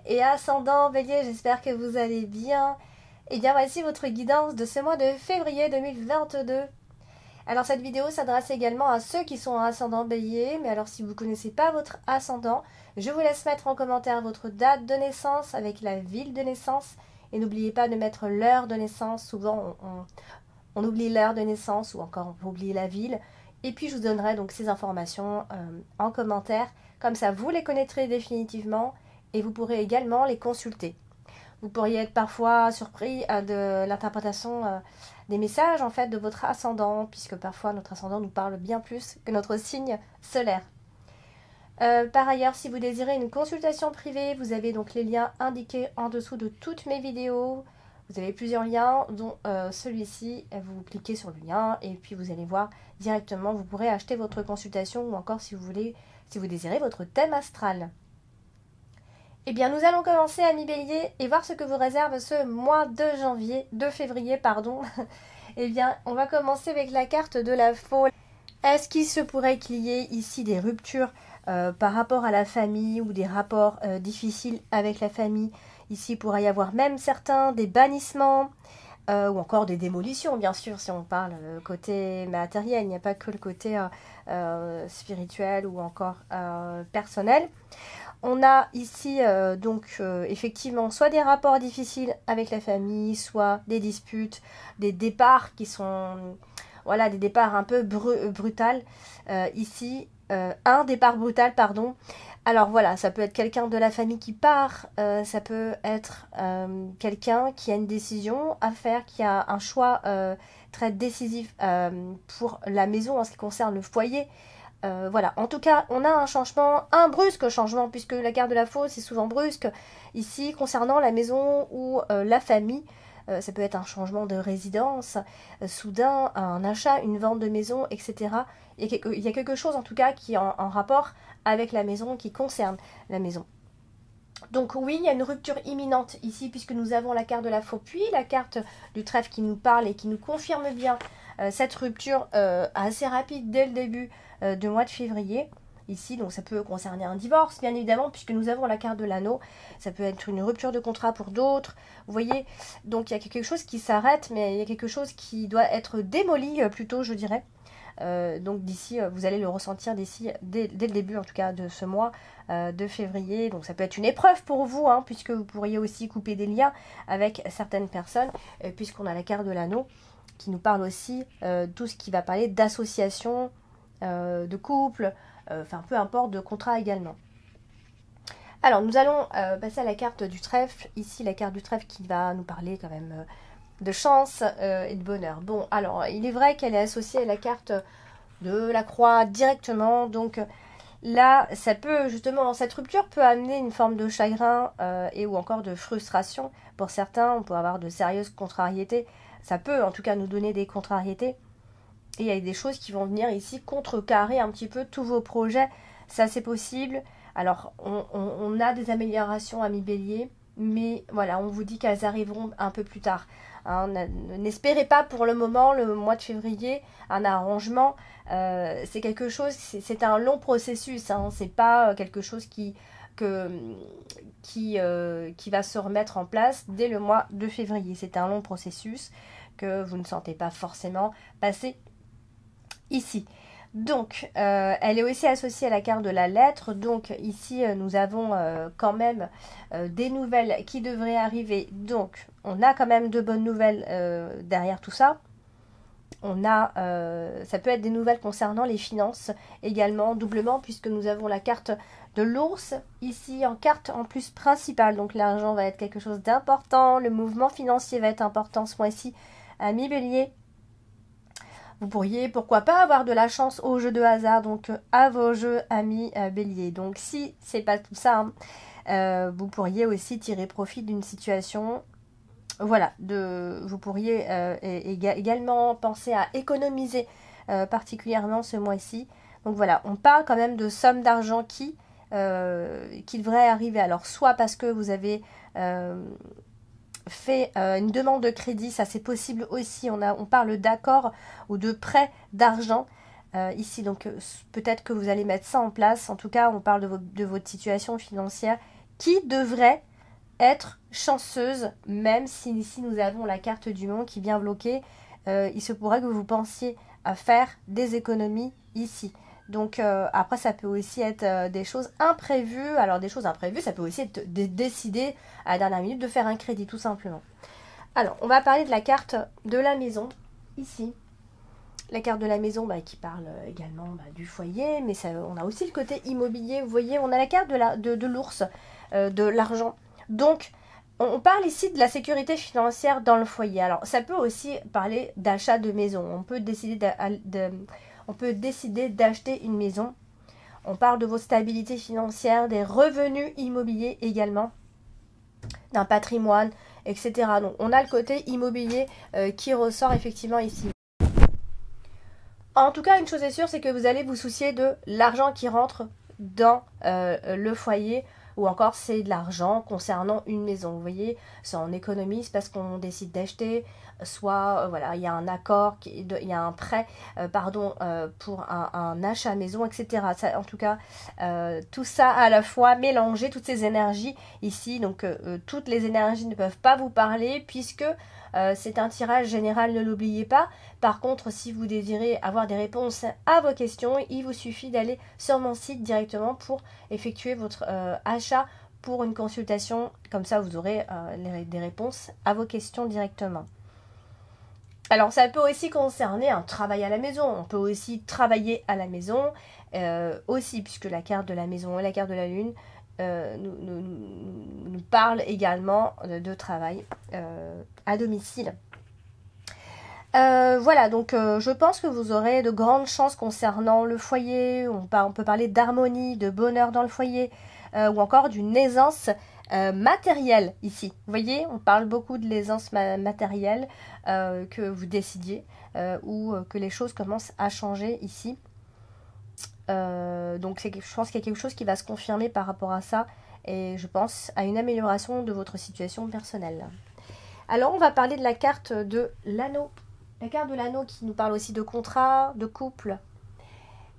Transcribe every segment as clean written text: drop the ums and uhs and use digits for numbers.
et ascendant Bélier, j'espère que vous allez bien. Et bien voici votre guidance de ce mois de février 2022. Alors cette vidéo s'adresse également à ceux qui sont en ascendant Bélier, mais alors si vous ne connaissez pas votre ascendant, je vous laisse mettre en commentaire votre date de naissance avec la ville de naissance. Et n'oubliez pas de mettre l'heure de naissance, souvent on oublie l'heure de naissance ou encore on peut oublier la ville. Et puis je vous donnerai donc ces informations en commentaire, comme ça vous les connaîtrez définitivement et vous pourrez également les consulter. Vous pourriez être parfois surpris de l'interprétation des messages en fait de votre ascendant, puisque parfois notre ascendant nous parle bien plus que notre signe solaire. Par ailleurs, si vous désirez une consultation privée, vous avez donc les liens indiqués en dessous de toutes mes vidéos. Vous avez plusieurs liens, dont celui-ci. Vous cliquez sur le lien et puis vous allez voir directement. Vous pourrez acheter votre consultation ou encore si vous désirez votre thème astral. Eh bien, nous allons commencer, amis Bélier, et voir ce que vous réserve ce mois de février, pardon. Eh bien, on va commencer avec la carte de la Faux. Est-ce qu'il se pourrait qu'il y ait ici des ruptures par rapport à la famille ou des rapports difficiles avec la famille? Ici, il pourrait y avoir même certains des bannissements ou encore des démolitions, bien sûr, si on parle côté matériel. Il n'y a pas que le côté spirituel ou encore personnel. On a ici effectivement soit des rapports difficiles avec la famille, soit des disputes, des départs qui sont des départs un peu brutals. Ici, un départ brutal, pardon. Alors voilà, ça peut être quelqu'un de la famille qui part, ça peut être quelqu'un qui a une décision à faire, qui a un choix très décisif pour la maison en ce qui concerne le foyer. Voilà, en tout cas, on a un changement, un brusque changement, puisque la carte de la Faux, c'est souvent brusque. Ici, concernant la maison ou la famille, ça peut être un changement de résidence, soudain, un achat, une vente de maison, etc. Il y a quelque chose, en tout cas, qui est en rapport avec la maison, qui concerne la maison. Donc oui, il y a une rupture imminente ici, puisque nous avons la carte de la Faux, puis la carte du trèfle qui nous parle et qui nous confirme bien cette rupture assez rapide dès le début du mois de février. Ici, donc ça peut concerner un divorce, bien évidemment, puisque nous avons la carte de l'anneau. Ça peut être une rupture de contrat pour d'autres. Vous voyez, donc il y a quelque chose qui s'arrête, mais il y a quelque chose qui doit être démoli plutôt, je dirais. Donc d'ici, vous allez le ressentir d'ici, dès le début en tout cas de ce mois de février. Donc ça peut être une épreuve pour vous, hein, puisque vous pourriez aussi couper des liens avec certaines personnes, puisqu'on a la carte de l'anneau qui nous parle aussi tout ce qui va parler d'association, de couple, enfin peu importe, de contrat également. Alors nous allons passer à la carte du trèfle. Ici la carte du trèfle qui va nous parler quand même de chance et de bonheur. Bon, alors il est vrai qu'elle est associée à la carte de la croix directement, donc là ça peut justement, cette rupture peut amener une forme de chagrin et ou encore de frustration. Pour certains, on peut avoir de sérieuses contrariétés, ça peut en tout cas nous donner des contrariétés. Et il y a des choses qui vont venir ici contrecarrer un petit peu tous vos projets. Ça, c'est possible. Alors, on a des améliorations, amis Bélier, mais voilà, on vous dit qu'elles arriveront un peu plus tard. Hein, n'espérez pas pour le moment, le mois de février, un arrangement. C'est quelque chose, c'est un long processus. Hein, c'est pas quelque chose qui va se remettre en place dès le mois de février. C'est un long processus que vous ne sentez pas forcément passer ici. Donc, elle est aussi associée à la carte de la lettre. Donc, ici, nous avons quand même des nouvelles qui devraient arriver. Donc, on a quand même de bonnes nouvelles derrière tout ça. On a, ça peut être des nouvelles concernant les finances également, doublement, puisque nous avons la carte de l'ours ici en carte en plus principale. Donc, l'argent va être quelque chose d'important. Le mouvement financier va être important ce mois-ci. Amis Bélier, vous pourriez, pourquoi pas, avoir de la chance aux jeux de hasard, donc à vos jeux, amis Bélier. Donc si c'est pas tout ça, hein, vous pourriez aussi tirer profit d'une situation. Voilà, vous pourriez également penser à économiser particulièrement ce mois-ci. Donc voilà, on parle quand même de sommes d'argent qui devraient arriver. Alors soit parce que vous avez fait une demande de crédit, ça c'est possible aussi, on parle d'accord ou de prêt d'argent ici, donc peut-être que vous allez mettre ça en place. En tout cas, on parle de votre situation financière qui devrait être chanceuse, même si ici nous avons la carte du monde qui vient bloquer. Il se pourrait que vous pensiez à faire des économies ici. Donc après ça peut aussi être des choses imprévues. Alors des choses imprévues, ça peut aussi être de décider à la dernière minute de faire un crédit tout simplement. Alors on va parler de la carte de la maison ici. La carte de la maison qui parle également du foyer, mais ça, on a aussi le côté immobilier. Vous voyez, on a la carte de l'ours, de l'argent. Donc on parle ici de la sécurité financière dans le foyer. Alors ça peut aussi parler d'achat de maison. On peut décider d'acheter une maison. On parle de votre stabilité financière, des revenus immobiliers également, d'un patrimoine, etc. Donc on a le côté immobilier qui ressort effectivement ici. En tout cas, une chose est sûre, c'est que vous allez vous soucier de l'argent qui rentre dans le foyer, ou encore c'est de l'argent concernant une maison. Vous voyez, soit on économise parce qu'on décide d'acheter, soit voilà, il y a un accord, il y a un prêt pour un achat maison, etc. Ça, en tout cas, tout ça à la fois mélangé, toutes ces énergies ici. Donc toutes les énergies ne peuvent pas vous parler puisque c'est un tirage général, ne l'oubliez pas. Par contre, si vous désirez avoir des réponses à vos questions, il vous suffit d'aller sur mon site directement pour effectuer votre achat pour une consultation. Comme ça, vous aurez des réponses à vos questions directement. Alors, ça peut aussi concerner un travail à la maison. On peut aussi travailler à la maison, aussi, puisque la carte de la maison et la carte de la lune nous parle également de travail à domicile. Voilà, donc je pense que vous aurez de grandes chances concernant le foyer. On peut parler d'harmonie, de bonheur dans le foyer, ou encore d'une aisance matérielle ici. Vous voyez, on parle beaucoup de l'aisance matérielle, que vous décidiez, ou que les choses commencent à changer ici. Donc je pense qu'il y a quelque chose qui va se confirmer par rapport à ça, et je pense à une amélioration de votre situation personnelle. Alors on va parler de la carte de l'anneau. La carte de l'anneau qui nous parle aussi de contrat, de couple.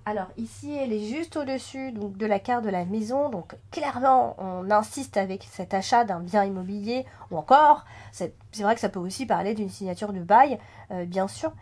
Alors ici elle est juste au-dessus de la carte de la maison, donc clairement on insiste avec cet achat d'un bien immobilier, ou encore, c'est vrai que ça peut aussi parler d'une signature de bail, bien sûr.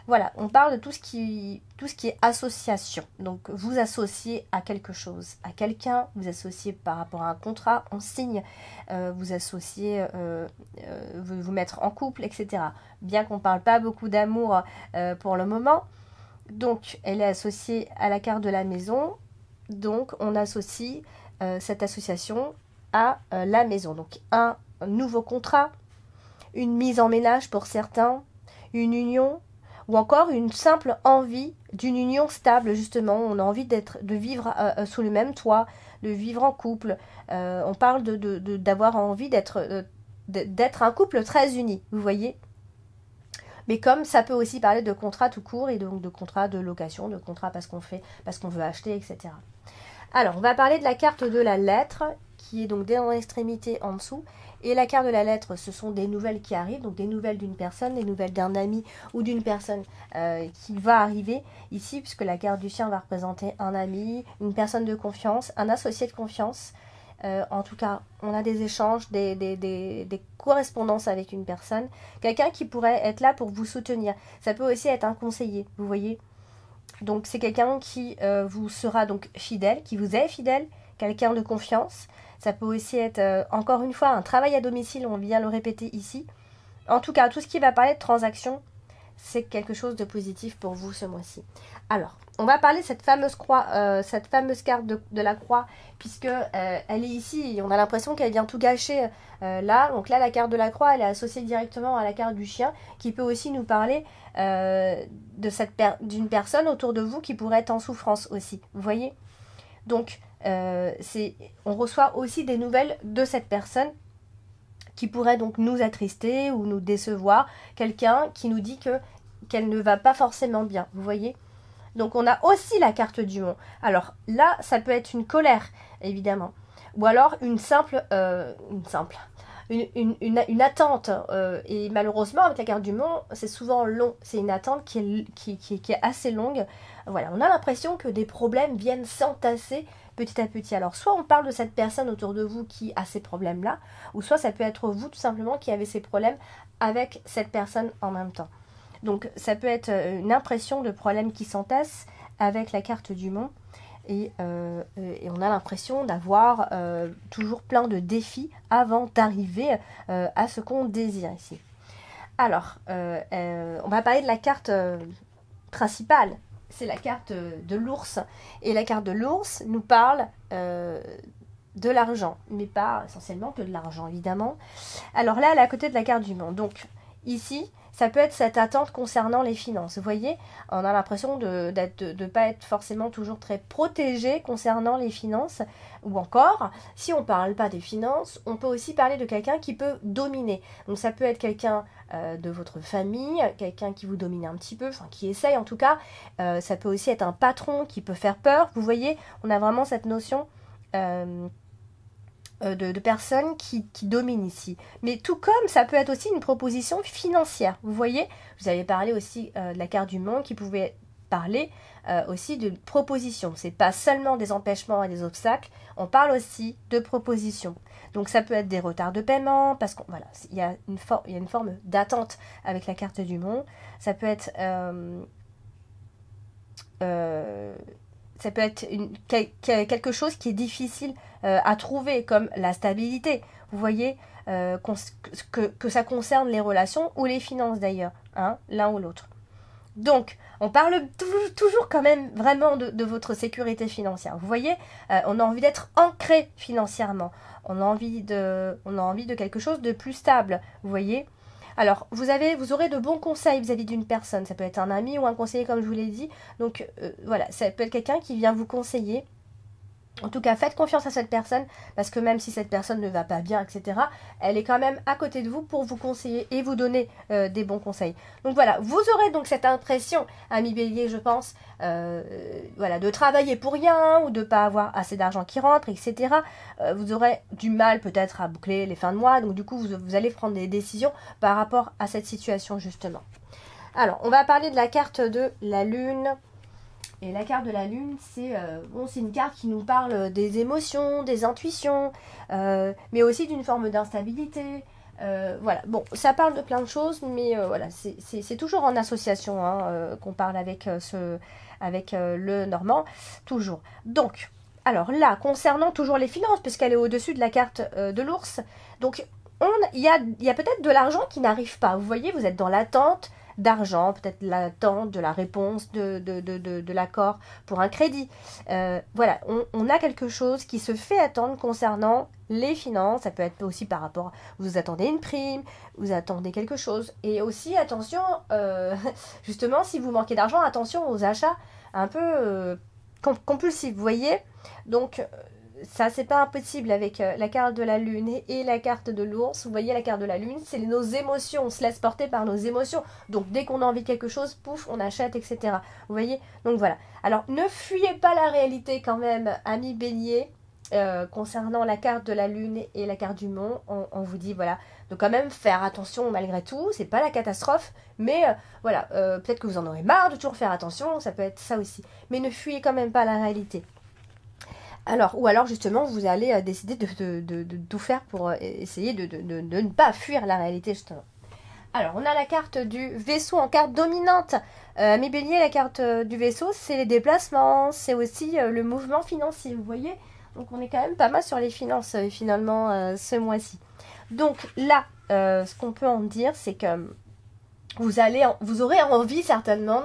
Voilà, on parle de tout ce qui est association. Donc, vous associez à quelque chose, à quelqu'un, vous associez par rapport à un contrat, on signe, vous associez, vous mettre en couple, etc. Bien qu'on ne parle pas beaucoup d'amour pour le moment. Donc, elle est associée à la carte de la maison. Donc, on associe cette association à la maison. Donc, un nouveau contrat, une mise en ménage pour certains, une union, ou encore une simple envie d'une union stable, justement. On a envie de vivre sous le même toit, de vivre en couple. On parle d'avoir envie d'être un couple très uni, vous voyez. Mais comme ça peut aussi parler de contrat tout court, et donc de contrat de location, de contrat parce qu'on veut acheter, etc. Alors, on va parler de la carte de la lettre, qui est donc dans l'extrémité en dessous. Et la carte de la lettre, ce sont des nouvelles qui arrivent, donc des nouvelles d'une personne, des nouvelles d'un ami ou d'une personne qui va arriver ici, puisque la carte du chien va représenter un ami, une personne de confiance, un associé de confiance. En tout cas, on a des échanges, des correspondances avec une personne, quelqu'un qui pourrait être là pour vous soutenir. Ça peut aussi être un conseiller, vous voyez. Donc c'est quelqu'un qui vous sera donc fidèle, qui vous est fidèle, quelqu'un de confiance. Ça peut aussi être, encore une fois, un travail à domicile, on vient le répéter ici. En tout cas, tout ce qui va parler de transaction, c'est quelque chose de positif pour vous ce mois-ci. Alors, on va parler de cette fameuse croix, cette fameuse carte de la croix, puisque elle est ici, et on a l'impression qu'elle vient tout gâcher là. Donc là, la carte de la croix, elle est associée directement à la carte du chien, qui peut aussi nous parler d'une personne autour de vous qui pourrait être en souffrance aussi. Vous voyez ? Donc, on reçoit aussi des nouvelles de cette personne qui pourrait donc nous attrister ou nous décevoir. Quelqu'un qui nous dit qu'elle ne va pas forcément bien, vous voyez. Donc on a aussi la carte du mont. Alors là, ça peut être une colère, évidemment. Ou alors une attente. Et malheureusement, avec la carte du mont, c'est souvent long. C'est une attente qui est assez longue. Voilà, on a l'impression que des problèmes viennent s'entasser petit à petit. Alors, soit on parle de cette personne autour de vous qui a ces problèmes-là, ou soit ça peut être vous tout simplement qui avez ces problèmes avec cette personne en même temps. Donc, ça peut être une impression de problèmes qui s'entassent avec la carte du monde. Et on a l'impression d'avoir toujours plein de défis avant d'arriver à ce qu'on désire ici. Alors, on va parler de la carte principale, c'est la carte de l'ours. Et la carte de l'ours nous parle de l'argent, mais pas essentiellement que de l'argent, évidemment. Alors là, elle est à côté de la carte du monde. Donc, ici, ça peut être cette attente concernant les finances. Vous voyez, on a l'impression de ne pas être forcément toujours très protégé concernant les finances. Ou encore, si on ne parle pas des finances, on peut aussi parler de quelqu'un qui peut dominer. Donc ça peut être quelqu'un de votre famille, quelqu'un qui vous domine un petit peu, enfin qui essaye en tout cas. Ça peut aussi être un patron qui peut faire peur. Vous voyez, on a vraiment cette notion de personnes qui dominent ici. Mais tout comme ça peut être aussi une proposition financière. Vous voyez, vous avez parlé aussi de la carte du monde qui pouvait parler aussi de propositions. C'est pas seulement des empêchements et des obstacles, on parle aussi de propositions. Donc ça peut être des retards de paiement, parce qu'il voilà, y a une forme d'attente avec la carte du monde. Ça peut être quelque chose qui est difficile à trouver, comme la stabilité. Vous voyez, que ça concerne les relations ou les finances d'ailleurs, hein, l'un ou l'autre. Donc, on parle toujours quand même vraiment de votre sécurité financière. Vous voyez, on a envie d'être ancré financièrement. On a envie de quelque chose de plus stable. Vous voyez. Alors, vous aurez de bons conseils vis-à-vis d'une personne. Ça peut être un ami ou un conseiller, comme je vous l'ai dit. Donc, voilà, ça peut être quelqu'un qui vient vous conseiller. En tout cas, faites confiance à cette personne, parce que même si cette personne ne va pas bien, etc., elle est quand même à côté de vous pour vous conseiller et vous donner des bons conseils. Donc voilà, vous aurez donc cette impression, ami Bélier, je pense, voilà, de travailler pour rien, ou de ne pas avoir assez d'argent qui rentre, etc. Vous aurez du mal peut-être à boucler les fins de mois, donc du coup, vous allez prendre des décisions par rapport à cette situation, justement. Alors, on va parler de la carte de la Lune. Et la carte de la Lune, c'est une carte qui nous parle des émotions, des intuitions, mais aussi d'une forme d'instabilité. Voilà, bon, ça parle de plein de choses, mais voilà, c'est toujours en association hein, qu'on parle avec, le Normand, toujours. Donc, alors là, concernant toujours les finances, puisqu'elle est au-dessus de la carte de l'ours, donc il y a peut-être de l'argent qui n'arrive pas. Vous voyez, vous êtes dans l'attente d'argent, peut-être l'attente de la réponse de l'accord pour un crédit. Voilà, on a quelque chose qui se fait attendre concernant les finances. Ça peut être aussi par rapport, vous attendez une prime, vous attendez quelque chose. Et aussi, attention, justement, si vous manquez d'argent, attention aux achats un peu compulsifs, vous voyez. Donc, ça, c'est pas impossible avec la carte de la Lune et la carte de l'ours. Vous voyez, la carte de la Lune, c'est nos émotions. On se laisse porter par nos émotions. Donc, dès qu'on a envie de quelque chose, pouf, on achète, etc. Vous voyez. Donc, voilà. Alors, ne fuyez pas la réalité quand même, amis Bélier, concernant la carte de la Lune et la carte du Mont. On vous dit, voilà, de quand même faire attention malgré tout. C'est pas la catastrophe, mais voilà, peut-être que vous en aurez marre de toujours faire attention. Ça peut être ça aussi. Mais ne fuyez quand même pas la réalité. Alors, ou alors justement, vous allez décider de tout faire pour essayer de ne pas fuir la réalité, justement. Alors, on a la carte du vaisseau en carte dominante. Mes béliers, la carte du vaisseau, c'est les déplacements, c'est aussi le mouvement financier, vous voyez. Donc, on est quand même pas mal sur les finances, finalement, ce mois-ci. Donc, là, ce qu'on peut en dire, c'est que vous aurez envie certainement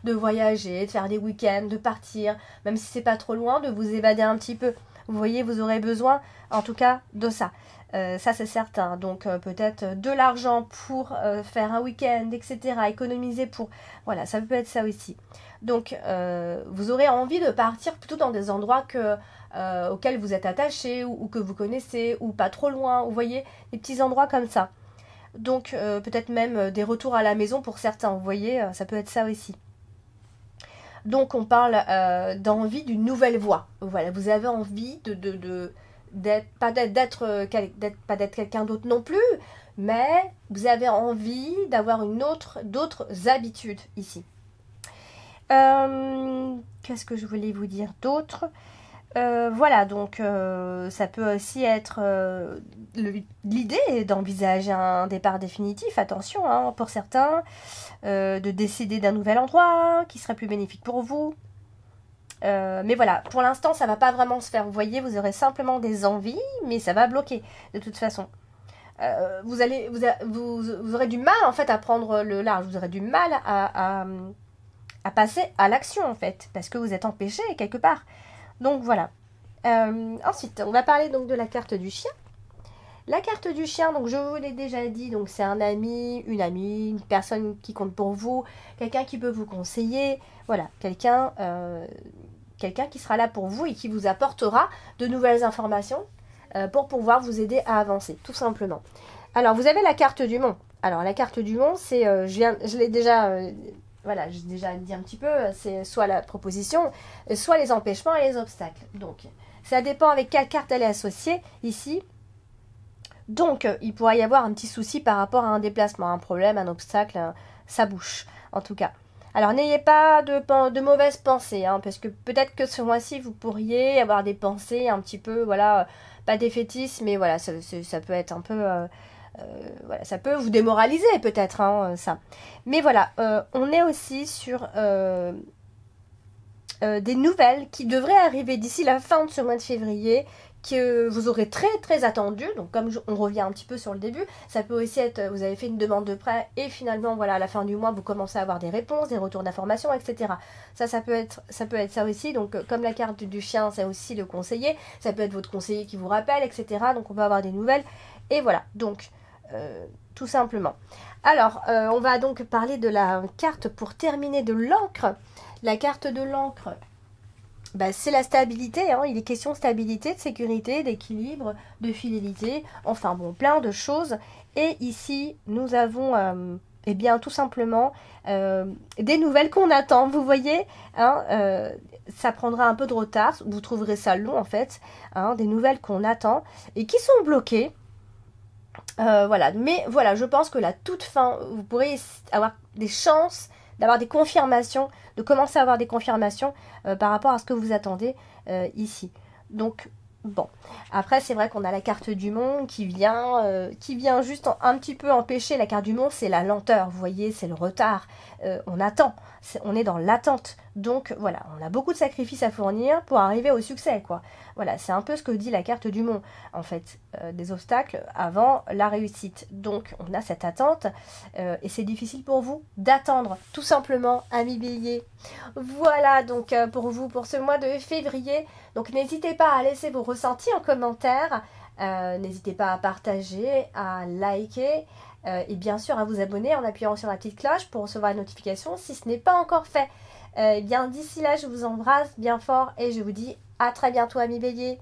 de voyager, de faire des week-ends, de partir, même si c'est pas trop loin, de vous évader un petit peu. Vous voyez, vous aurez besoin, en tout cas, de ça. Ça, c'est certain. Donc, peut-être de l'argent pour faire un week-end, etc. Économiser pour... Voilà, ça peut être ça aussi. Donc, vous aurez envie de partir plutôt dans des endroits auxquels vous êtes attaché ou que vous connaissez, ou pas trop loin. Vous voyez, des petits endroits comme ça. Donc, peut-être même des retours à la maison pour certains, vous voyez, ça peut être ça aussi. Donc, on parle d'envie d'une nouvelle voie. Voilà, vous avez envie pas d'être quelqu'un d'autre non plus, mais vous avez envie d'avoir d'autres habitudes ici. Qu'est-ce que je voulais vous dire d'autre ? Voilà, donc ça peut aussi être l'idée d'envisager un départ définitif, attention, hein, pour certains, de décider d'un nouvel endroit qui serait plus bénéfique pour vous. Mais voilà, pour l'instant, ça va pas vraiment se faire. Vous voyez, vous aurez simplement des envies, mais ça va bloquer de toute façon. Vous aurez du mal en fait à prendre le large. Vous aurez du mal à passer à l'action en fait, parce que vous êtes empêché quelque part. Donc voilà. Ensuite, on va parler donc de la carte du chien. La carte du chien, donc je vous l'ai déjà dit, donc c'est un ami, une personne qui compte pour vous, quelqu'un qui peut vous conseiller, voilà, quelqu'un qui sera là pour vous et qui vous apportera de nouvelles informations pour pouvoir vous aider à avancer, tout simplement. Alors, vous avez la carte du mont. Alors, la carte du mont, c'est, je l'ai déjà, voilà, j'ai déjà dit un petit peu, c'est soit la proposition, soit les empêchements et les obstacles. Donc, ça dépend avec quelle carte elle est associée ici. Donc, il pourrait y avoir un petit souci par rapport à un déplacement, un problème, un obstacle, ça bouche, en tout cas. Alors, n'ayez pas de mauvaises pensées, hein, parce que peut-être que ce mois-ci, vous pourriez avoir des pensées un petit peu, voilà, pas défaitistes, mais voilà, ça peut être un peu... voilà, ça peut vous démoraliser peut-être, hein, ça. Mais voilà, on est aussi sur des nouvelles qui devraient arriver d'ici la fin de ce mois de février, que vous aurez très très attendu. Donc comme on revient un petit peu sur le début, ça peut aussi être, vous avez fait une demande de prêt et finalement voilà, à la fin du mois vous commencez à avoir des réponses, des retours d'informations, etc. Ça peut être ça aussi. Donc comme la carte du chien, c'est aussi le conseiller, ça peut être votre conseiller qui vous rappelle, etc. Donc on peut avoir des nouvelles et voilà. Donc tout simplement. Alors on va donc parler de la carte pour terminer de l'encre. La carte de l'encre, bah, c'est la stabilité, hein. Il est question de stabilité, de sécurité, d'équilibre, de fidélité, enfin bon, plein de choses. Et ici, nous avons, eh bien, tout simplement, des nouvelles qu'on attend, vous voyez, hein, ça prendra un peu de retard, vous trouverez ça long en fait, hein, des nouvelles qu'on attend et qui sont bloquées. Voilà, mais voilà, je pense que la toute fin, vous pourrez avoir des chances d'avoir des confirmations, de commencer à avoir des confirmations par rapport à ce que vous attendez ici. Donc, bon. Après, c'est vrai qu'on a la carte du monde qui vient juste un petit peu empêcher. La carte du monde, c'est la lenteur, vous voyez, c'est le retard. On attend, on est dans l'attente. Donc, voilà, on a beaucoup de sacrifices à fournir pour arriver au succès, quoi. Voilà, c'est un peu ce que dit la carte du monde, en fait, des obstacles avant la réussite. Donc, on a cette attente et c'est difficile pour vous d'attendre, tout simplement, ami bélier. Voilà, donc pour vous, pour ce mois de février. Donc, n'hésitez pas à laisser vos ressentis en commentaire. N'hésitez pas à partager, à liker et bien sûr à vous abonner en appuyant sur la petite cloche pour recevoir les notifications si ce n'est pas encore fait. Eh bien, d'ici là, je vous embrasse bien fort et je vous dis à très bientôt, amis béliers.